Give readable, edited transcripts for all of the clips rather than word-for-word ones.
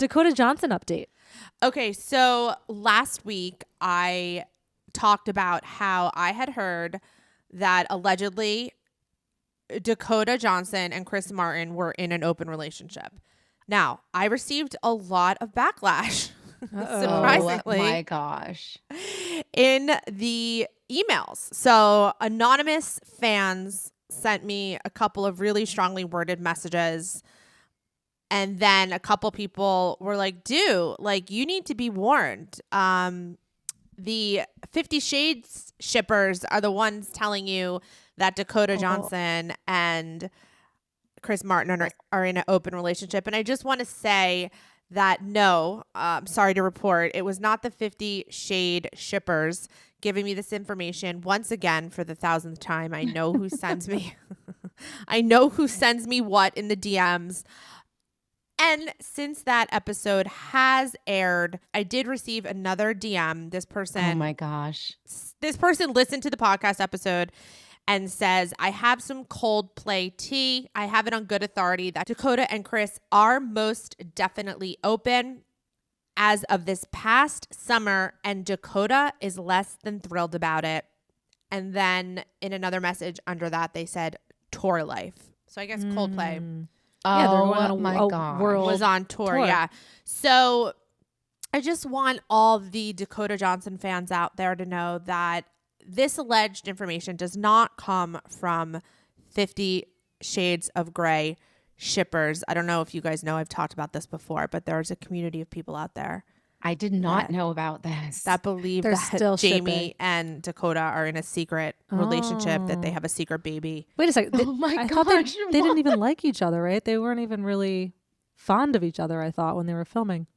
Dakota Johnson update. Okay, so last week I talked about how I had heard that allegedly Dakota Johnson and Chris Martin were in an open relationship. Now, I received a lot of backlash, surprisingly. Oh my gosh. In the emails. So anonymous fans sent me a couple of really strongly worded messages. And then a couple people were like, dude, like, you need to be warned. The 50 Shades shippers are the ones telling you that Dakota Johnson and Chris Martin are in an open relationship. And I just want to say that no, sorry to report, it was not the 50 Shade shippers giving me this information. Once again, for the 1,000th time, I know who sends me. I know who sends me what in the DMs. And since that episode has aired, I did receive another DM. This person, Oh my gosh. this person listened to the podcast episode and says, I have some Coldplay tea. I have it on good authority that Dakota and Chris are most definitely open as of this past summer, and Dakota is less than thrilled about it. And then in another message under that, they said tour life. So I guess Coldplay Yeah, they're going on Oh my a gosh. world was on tour. Yeah. So I just want all the Dakota Johnson fans out there to know that this alleged information does not come from 50 Shades of Grey shippers. I don't know if you guys know, I've talked about this before, but there's a community of people out there I did not know about this. that believe They're that still Jamie shipping. and Dakota are in a secret relationship, that they have a secret baby. Wait a second. Oh my I thought they gosh, didn't even like each other, right? They weren't even really fond of each other, I thought, when they were filming.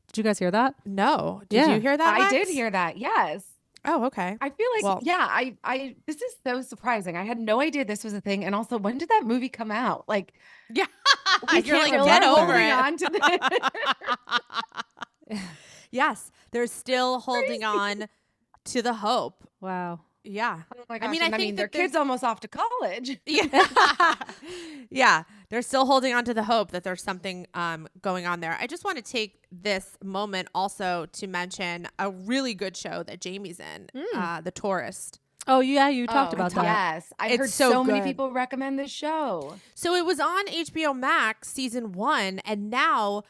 Did you guys hear that? No. Did Yeah. you hear that, I Lex? did hear that. Yes. Oh, okay. I feel like, Well- yeah, I this is so surprising. I had no idea this was a thing. And also, when did that movie come out? Like, Yeah. we You're like, can't get really over holding it. on to this. Yes, they're still holding on to the hope. Wow. Yeah. Oh my gosh. I mean, and I think their that there's- kid's almost off to college. Yeah. Yeah. They're still holding on to the hope that there's something going on there. I just want to take this moment also to mention a really good show that Jamie's in, The Tourist. Oh, yeah, you talked Oh, about that. Yes. I've It's heard so so many good. people recommend this show. So it was on HBO Max season 1, and now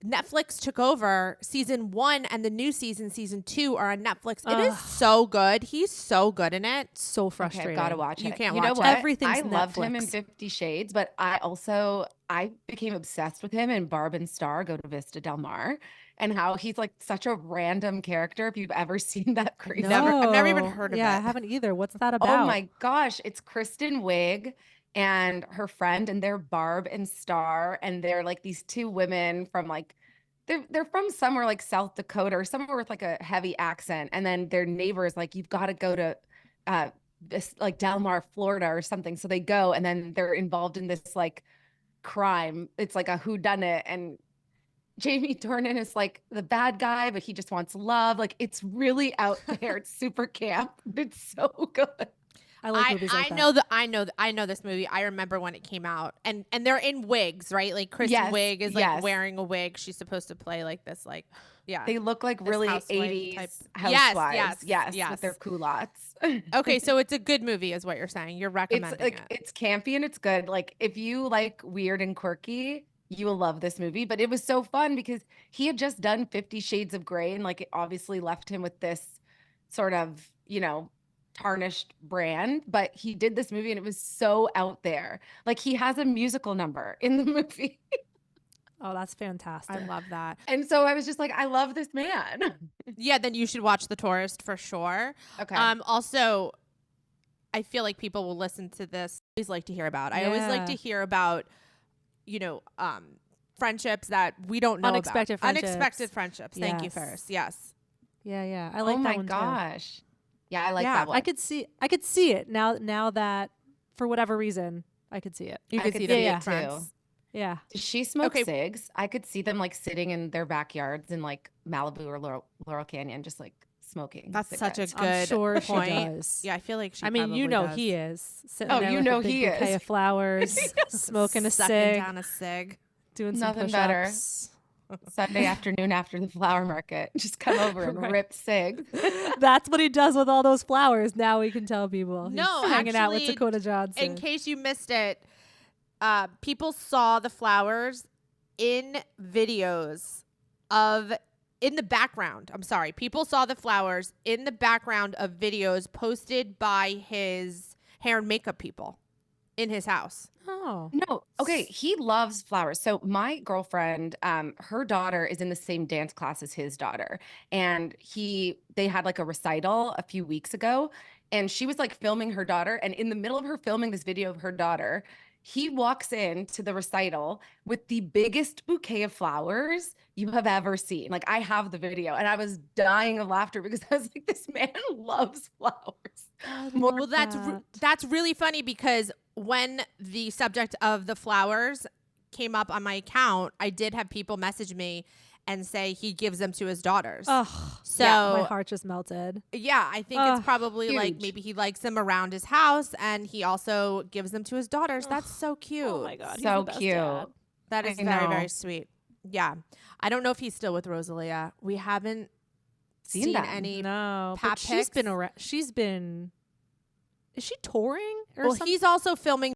Netflix took over season 1, and the new season 2 are on Netflix. It is so good. He's so good in it. So Okay, frustrating. I've got to watch it. You can't you know watch it. what? Everything's I loved him in Netflix. 50 Shades, but I became obsessed with him in Barb and Star Go to Vista Del Mar, and how he's like such a random character. If you've ever seen that crazy. I've never even heard of Yeah, it. I haven't either. What's that about? Oh my gosh, it's Kristen Wiig and her friend, and they're Barb and Star, and they're like these two women from like they're from somewhere like South Dakota or somewhere with like a heavy accent, and then their neighbors like, you've got to go to this like Del Mar, Florida or something. So they go, and then they're involved in this like crime. It's like a whodunit, and Jamie Dornan is like the bad guy, but he just wants love. Like, it's really out there. It's super camp, but it's so good. I like movies like that. I know this movie. I remember when it came out, and they're in wigs, right? Like Kristen Yes, Wiig is like yes. wearing a wig. She's supposed to play like this, like They look like This really housewife 80s type. housewives. Yes, With their culottes. Okay, so it's a good movie, is what you're saying. You're It's recommending like it. it's campy and it's good. Like, if you like weird and quirky, you will love this movie. But it was so fun because he had just done 50 Shades of Grey, and like it obviously left him with this sort of, tarnished brand. But he did this movie and it was so out there. Like, he has a musical number in the movie. Oh, that's fantastic. I love that. And so I was just like, I love this man. Yeah, then you should watch The Tourist for sure. Okay. Also, I feel like people will listen to this. I always like to hear about. I always like to Yeah. hear about, friendships that we don't know Unexpected about. friendships. Unexpected friendships. Thank you, Yes. Ferris. Yes. Yeah. I like oh that my one too. gosh. Yeah, I like Yeah, that one. I could see it now that for whatever reason I could see it. You I could could see see them it being friends. too. Yeah. Does she smoke Okay. cigs? I could see them like sitting in their backyards in like Malibu or Laurel Canyon, just like smoking. That's such a cigarettes. good I'm sure point. she does. Yeah, I feel like she I mean, probably does. he is sitting Oh, there you with know a big he bouquet is. of flowers, smoking a Sucking cig, down a cig. doing some Nothing better. push-ups. Sunday afternoon after the flower market. Just come over and Right. rip cigs. That's what he does with all those flowers. Now we can tell people. No, He's hanging out with actually, Dakota Johnson. in case you missed it, people saw the flowers in videos of in the background. I'm sorry. People saw the flowers in the background of videos posted by his hair and makeup people in his house. Oh. No, okay. He loves flowers. So my girlfriend, her daughter is in the same dance class as his daughter. And they had like a recital a few weeks ago. And she was like filming her daughter. And in the middle of her filming this video of her daughter, he walks into the recital with the biggest bouquet of flowers you have ever seen. Like I have the video and I was dying of laughter because I was like, this man loves flowers. Well, that's really funny because when the subject of the flowers came up on my account, I did have people message me and say he gives them to his daughters. Oh, So my heart just melted. yeah, I think it's probably like huge. maybe he likes them around his house and he also gives them to his daughters. That's so cute. Oh my God. he's So the best cute. dad. That is I very, know. very sweet. Yeah. I don't know if he's still with Rosalia. We haven't seen them. any. No, pap but she's been pics? around. Is she touring or Well, something? he's also filming